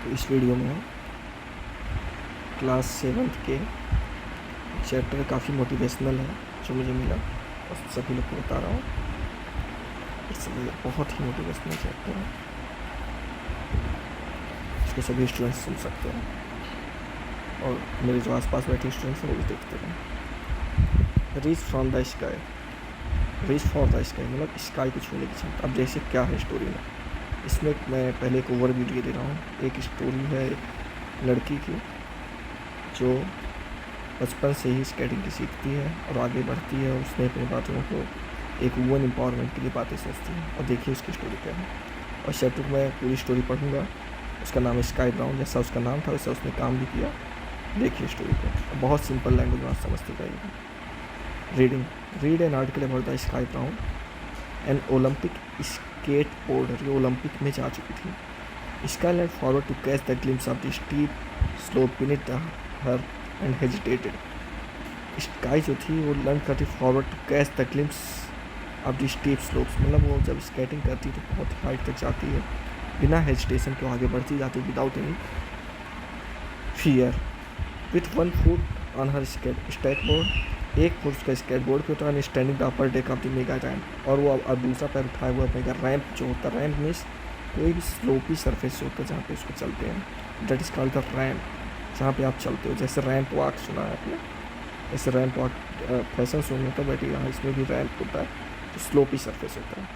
तो इस वीडियो में क्लास 7th के चैप्टर काफ़ी मोटिवेशनल है जो मुझे मिला और सभी लोग को बता रहा हूँ। इसलिए बहुत ही मोटिवेशनल चैप्टर है, इसको सभी स्टूडेंट्स सुन सकते हैं और मेरे जो आसपास बैठे स्टूडेंट्स हैं वो भी देखते हैं। Reach from the sky, reach for the sky मतलब स्काई को छूने की क्षमता। अब जैसे क्या है स्टोरी में, इसमें मैं पहले एक ओवरव्यू दे रहा हूँ। एक स्टोरी है एक लड़की की जो बचपन से ही स्केटिंग की सीखती है और आगे बढ़ती है और उसने अपनी बातों को एक वुमेन एम्पावरमेंट के लिए बातें सोचती है। और देखिए उसकी स्टोरी क्या है। और चैप्टर में पूरी स्टोरी पढ़ूँगा। उसका नाम है स्काई ब्राउन, जैसा उसका नाम था वैसा उसने काम भी किया। देखिए स्टोरी को, बहुत सिंपल लैंग्वेज में आप समझते जाइएगा। Reading, read an article about the Sky Brown an Olympic skateboarder. ये ओलंपिक में जा चुकी थी। Sky leaned forward to catch the glimpse of the steep slope beneath her and hesitated. Sky जो थी वो लर्न करती forward to catch the glimpse of the steep slopes, मतलब वो जब स्केटिंग करती तो बहुत हाइट तक जाती है, बिना हेजिटेशन के आगे बढ़ती जाती है, without any fear. With one foot on her skateboard, एक फुट उसका स्केट बोर्ड पे होता है, standing the upper deck of the mega ramp. और वो अब दूसरा पैर उठाया हुआ मेगा रैम्प जो होता है, रैम्प मीन्स कोई भी स्लोपी सरफेस होता है जहाँ पे उसको चलते हैं, that is called the ramp, जहाँ पे आप चलते हो। जैसे रैम्प वॉक सुना है आपने, जैसे रैम्प वॉक फैशन शो में होता है, बट यहाँ इसमें भी रैम्प होता है, तो स्लोपी सरफेस होता है।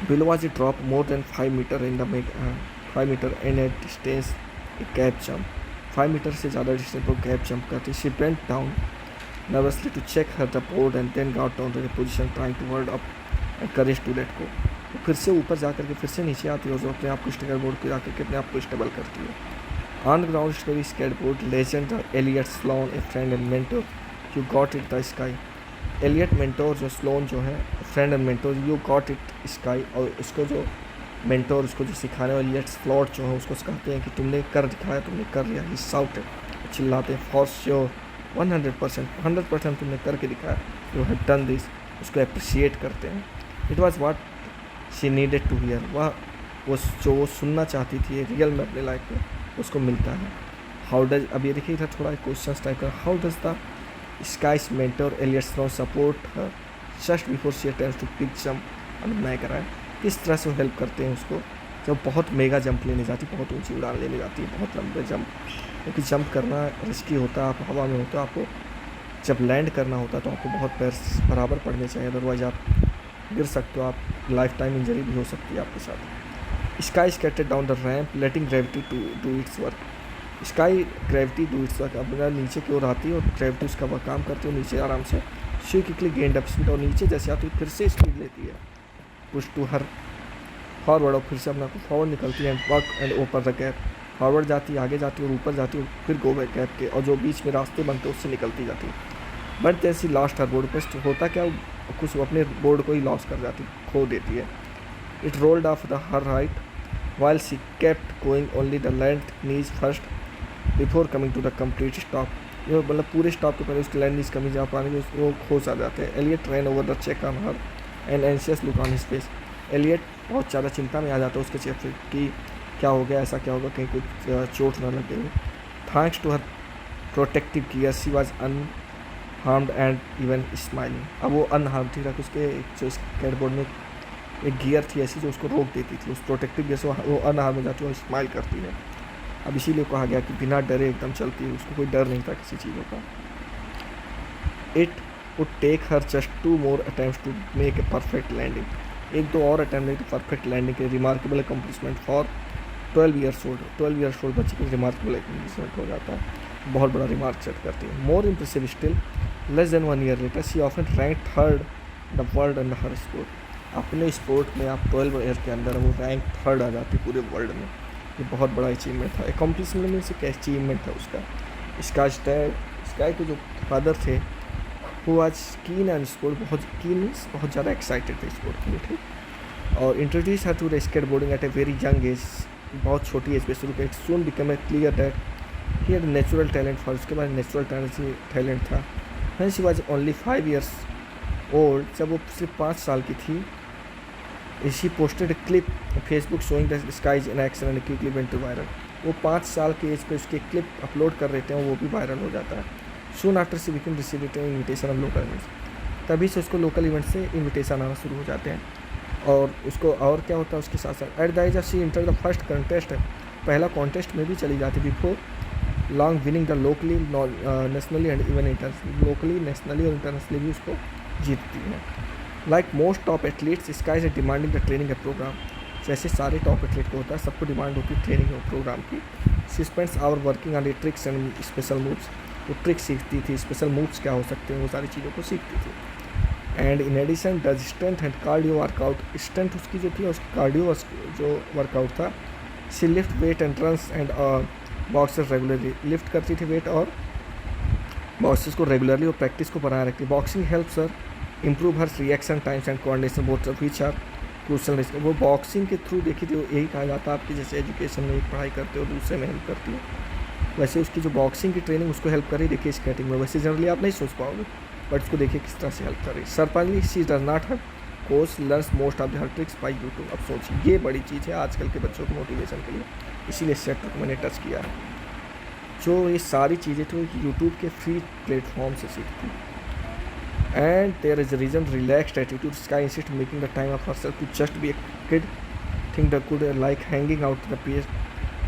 Below was a drop more than 5 metre in the 5 metre in a distance a gap jump. 5 metre से ज़्यादा डिस्टेंस पर गैप जंप करती। She bent down nervously to check her the board and then got down to the position trying to hold up and courage to let go। तो फिर से ऊपर जा करके फिर से नीचे आती है और जो अपने आप को स्टेकर बोर्ड पे जा करके अपने आप को स्टेबल करती है। On ground story skateboard legend Elliot Sloan a friend and mentor you got it the Sky. Elliot mentor जो स्लोन जो है friend and mentor, you got it Sky. और इसको जो मेंटोर उसको जो सिखाने वाले एलियट स्लॉट जो है उसको कहते हैं कि तुमने कर दिखाया, तुमने कर लिया। ही शाउटेड, चिल्लाते हैं, फॉर श्योर 100% तुमने करके दिखाया, यू हैव डन दिस। उसको अप्रिशिएट करते हैं। It was what she needed to hear, वो जो वो सुनना चाहती थी रियल में अपने लाइफ में उसको मिलता है। हाउ डज, अब ये देखिए इधर थोड़ा क्वेश्चन टाइप का, how does the Sky's mentor Elliot Sloan support her just before she attempts to big jump. अब मैं कराएं किस तरह से वो हेल्प करते हैं उसको जब बहुत मेगा जंप लेने जाती, बहुत ऊंची उड़ान लेने जाती है, बहुत लंबे जंप, क्योंकि जंप करना रिस्की होता है। आप हवा में होते हो, आपको जब लैंड करना होता है तो आपको बहुत पैर बराबर पड़ने चाहिए, अदरवाइज आप गिर सकते हो, आप लाइफ टाइम इंजरी भी हो सकती है आपके साथ। Sky skated down the ramp letting gravity to do its work. Sky gravity do its work, अपना नीचे की ओर आती है और ग्रेविटी उसका वह काम करती है, नीचे आराम से she quickly gained up speed, और नीचे जैसे आती है फिर से स्पीड लेती है, पुश टू हर फॉरवर्ड, और फिर से अपना फॉरवर्ड निकलती है, वर्क एंड ओपर द गैप। फॉरवर्ड जाती है, आगे जाती है और ऊपर जाती है, फिर गो बैक गैप के, और जो बीच में रास्ते बनते हैं उससे निकलती जाती है। बट जैसी लास्ट हर बोर्ड पर होता क्या, कुछ अपने बोर्ड को ही लॉस कर जाती, खो देती है। It rolled off the her right while she kept going only the length knees first before coming to the complete stop. ये मतलब पूरे स्टॉप के पहले उसकी लैंड नीज कमी जा पाने के वो खो सा जाते हैं। Elliot ran over the check on her and anxious look on his face. Elliot बहुत ज़्यादा चिंता में आ जाता है उसके चेहरे पे कि क्या हो गया, ऐसा क्या होगा, कहीं कुछ चोट ना लगे। Thanks to her protective gear she was unharmed and even smiling. अब वो अनहार्म थी, रख उसके जो स्केटबोर्ड में एक गियर थी ऐसी जो उसको रोक देती थी, उस प्रोटेक्टिव गियर से वो अनहार्म हो जाती है और स्माइल करती है। अब इसीलिए कहा गया कि बिना डरे एकदम चलती है, उसको कोई डर नहीं था किसी चीज़ों का। It would take her just 2 more attempts to make a perfect landing. एक दो और अटैम्प्ट लेती परफेक्ट लैंडिंग के। Remarkable accomplishment for 12 years old, 12 years old बच्चे की रिमार्केबल अकम्प्लिशमेंट हो जाता है, बहुत बड़ा रिमार्क सेट करती है। More impressive still, less than 1 year later she often rank third the world under her sport. अपने स्पोर्ट में आप 12 ईयर के अंदर वो रैंक थर्ड आ जाती पूरे वर्ल्ड में, ये बहुत बड़ा अचीवमेंट था। अकम्प्लिशमेंट में से क्या अचीवमेंट था उसका। स्काई के जो फादर थे वो आज कीन एंड स्पोर्ट, बहुत कीन बहुत ज़्यादा एक्साइटेड थे स्पोर्ट के लिए, ठीक। और introduce her to the skateboarding at a very young age, बहुत छोटी एज पे शुरू किया। Soon become a clear that he had natural talent for, उसके बाद नेचुरल टैलेंट था। When she was only 5 years old, जब वो सिर्फ 5 साल की थी, she posted clip Facebook showing the skies in action and quickly went to viral. वो 5 साल के एज पे उसके क्लिप अपलोड कर देते हैं, वो भी वायरल हो जाता है। Soon after she become receive invitation of local events, तभी से उसको लोकल इवेंट से इन्विटेशन आना शुरू हो जाते हैं। और उसको और क्या होता है उसके साथ साथ, at the age of she enter the first contest, पहला कॉन्टेस्ट में भी चली जाती before long winning the locally nationally and even internationally, locally nationally और इंटरनेशनली भी उसको जीतती है। Like most top athletes Sky is demanding the training a programme, जैसे सारे टॉप एथलीट को होता है, सबको डिमांड होती है ट्रेनिंग और प्रोग्राम की। She spends hour working on the tricks and special moves, वो ट्रिक्स सीखती थी, स्पेशल मूव्स क्या हो सकते हैं वो सारी चीज़ों को सीखती थी। And in addition does strength and cardio workout, strength उसकी जो थी उसकी कार्डियो जो वर्कआउट था। She lift weight and runs and boxes regularly, lift करती थी वेट और बॉक्सेस को रेगुलरली और प्रैक्टिस को बनाए रखती। Boxing helps her improve her reaction times and coordination both of which are crucial. वो बॉक्सिंग के थ्रू देखी थी, यही कहा जाता है आपकी जैसे एजुकेशन में एक पढ़ाई करते हो दूसरे में हेल्प करती है, वैसे उसकी जो बॉक्सिंग की ट्रेनिंग उसको हेल्प करी। देखिए स्केटिंग में वैसे जनरली आप नहीं सोच पाओगे, बट उसको देखिए किस तरह से हेल्प कर रही है। सरप्राइजली she does not have course learns most of her tricks by YouTube. अब सोचिए ये बड़ी चीज़ है आजकल के बच्चों को मोटिवेशन के लिए, इसीलिए सेक्टर को मैंने टच किया है। जो ये सारी चीज़ें तो यूट्यूब के फ्री प्लेटफॉर्म से सीखती है। And there is a reason relaxed attitude, Sky insist making the time of herself to just be a kid, think the good like hanging out the peace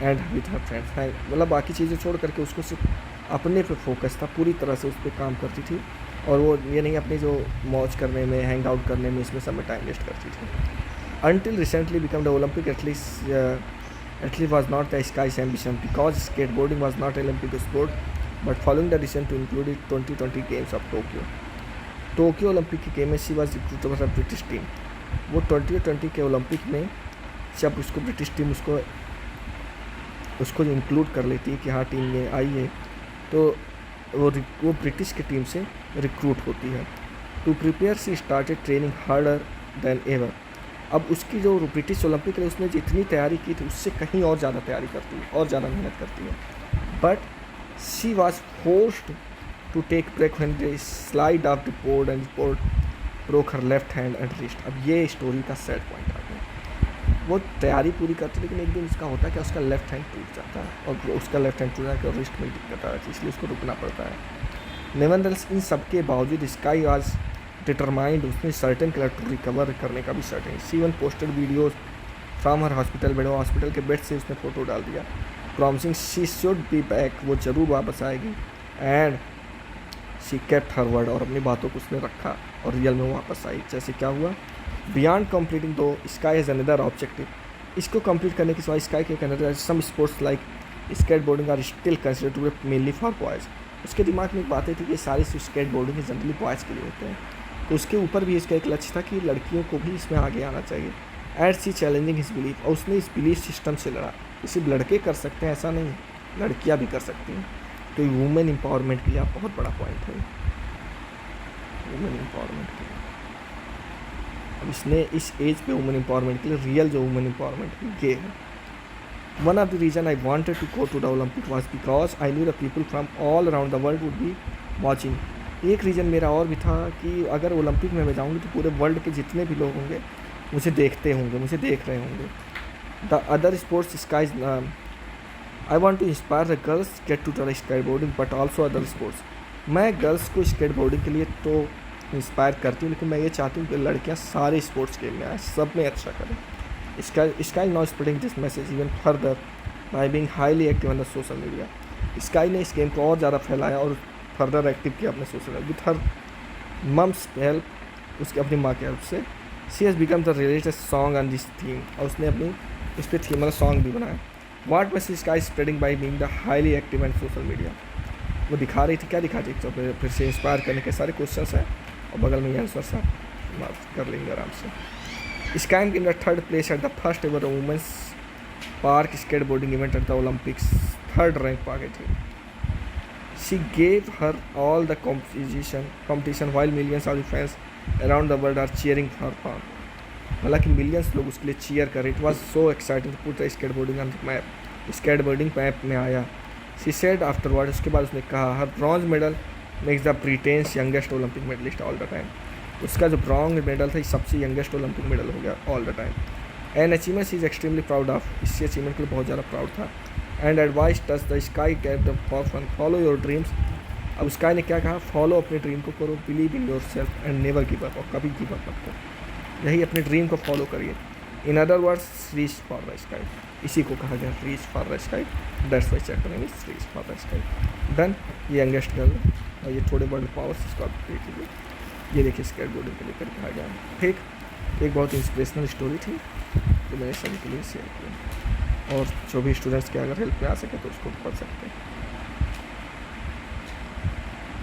and with her friends. मतलब बाकी चीज़ें छोड़ करके उसको सिर्फ अपने पे focus था, पूरी तरह से उस पर काम करती थी। और वो ये नहीं अपनी जो मौज करने में, हैंग आउट करने में, इसमें सब में टाइम वेस्ट करती थी। Until recently become the Olympic athlete was not the sky's ambition because skateboarding was not Olympic sport, but following the decision to include it 2020 games of Tokyo Olympic के game में she was recruited by the British team. वो 2020 के Olympic में जब उसको British team उसको include कर लेती है कि हाँ टीम में आई है, तो वो ब्रिटिश की टीम से रिक्रूट होती है। To prepare she started training harder than ever. अब उसकी जो ब्रिटिश ओलंपिक है उसने जितनी तैयारी की थी उससे कहीं और ज़्यादा तैयारी करती है और ज़्यादा मेहनत करती है। But she was forced to take break when they slide off the board and board broke her left hand and wrist. अब ये स्टोरी का सैड पॉइंट आ गया। वो तैयारी पूरी करती लेकिन एक दिन उसका होता है कि उसका लेफ्ट हैंड टूट जाता है और उसका लेफ्ट हैंड टूट जाकर रिस्ट में दिक्कत आ जाती है, इसलिए उसको रुकना पड़ता है। नेवरदलेस इन सबके बावजूद स्काई आज डिटरमाइंड, उसने सर्टेन कलर टू रिकवर करने का भी certain. She one posted videos from her hospital bed, hospital के बेड से उसने फ़ोटो डाल दिया, promising she should be back, वो ज़रूर वापस आएगी। And she kept her word, और अपनी बातों को उसने रखा और रियल में वापस आई। जैसे क्या हुआ, बियॉन्ड कंप्लीटिंग दो स्काई हैज़ अनदर ऑब्जेक्टिव, इसको कंप्लीट करने के सिवा स्काई के another some sports like skateboarding are still considered to be mainly for boys. उसके दिमाग में एक बात थी कि सारी स्केट बोर्डिंग जनरली बॉयज़ के लिए होते हैं, तो उसके ऊपर भी इसका एक लक्ष्य था कि लड़कियों को भी इसमें आगे आना चाहिए। And she challenging his belief, और उसने इस बिलीफ सिस्टम से लड़ा कि सिर्फ लड़के कर सकते हैं ऐसा नहीं है, लड़कियां भी कर सकती हैं। तो ये वुमेन एम्पावरमेंट के लिए बहुत बड़ा पॉइंट है, वुमेन एम्पावरमेंट के लिए। अब इसने इस एज पे वुमेन एम्पावरमेंट के लिए रियल जो वुमेन एम्पावरमेंट ये है। One of the reason I wanted to go to the Olympic was because I knew the people from all around the world would be watching. एक reason मेरा और भी था कि अगर ओलंपिक में मैं जाऊँगी तो पूरे वर्ल्ड के जितने भी लोग होंगे मुझे देखते होंगे, मुझे देख रहे होंगे। The other sports Sky I want to inspire the girls get to the skateboarding but also other sports. मैं गर्ल्स को स्केट बोर्डिंग के लिए तो इंस्पायर करती हूँ, लेकिन मैं ये चाहती हूँ कि लड़कियाँ सारे स्पोर्ट्स गेम में आए, सब में अच्छा करें। Sky now spreading this message even further by being highly active on the social media. Sky ने इस गेम को और ज़्यादा फैलाया और फर्दर एक्टिव किया अपने social with her mum's help, उसकी अपनी माँ की हेल्प से। She has become the related song on this theme, और उसने अपनी इस पर थीम वाला सॉन्ग भी बनाया। What message sky spreading by being the highly active and social media. वो दिखा रही थी, क्या दिखा रही थी, तो फिर से इंस्पायर करने के सारे क्वेश्चंस हैं और बगल में आंसर सब कर लेंगे आराम से। Sky in the third place at the first ever women's park skateboarding event at the Olympics, third rank पा गई थी। She gave her all the competition while millions of fans around the world are cheering her on. हालांकि millions लोग उसके लिए cheer कर रहे। It was so exciting to put the skateboarding on the map, skateboarding map में आया। She said afterward, उसके बाद उसने कहा, her bronze medal makes the Britain's youngest Olympic medallist all the time. उसका जो ब्रॉन्ज मेडल था सबसे यंगेस्ट ओलंपिक मेडल हो गया all the time. An achievement is extremely proud of, इसी अचीवमेंट के लिए बहुत ज़्यादा प्राउड था। And advice touch the Sky get the for fun follow your dreams. अब स्काई ने क्या कहा, फॉलो अपने ड्रीम को करो, believe in your self and never give up, और कभी गिव अप मत करो, यही अपने ड्रीम को फॉलो करिए। In other words reach for the sky, इसी को कहा गया reach for the sky, that's why chapter name is reach for the sky. Done, ये यंगेस्ट गर्ल और ये थोड़े वर्ल्ड पावर्स, इसको आप देख लीजिए। ये देखिए स्केट बोर्डिंग के लेकर कहा गया, ठीक। एक बहुत इंस्पिरेशनल स्टोरी थी तो मैंने सभी के लिए शेयर किया, और जो भी स्टूडेंट्स के अगर हेल्प में आ सके तो उसको पढ़ सकते हैं।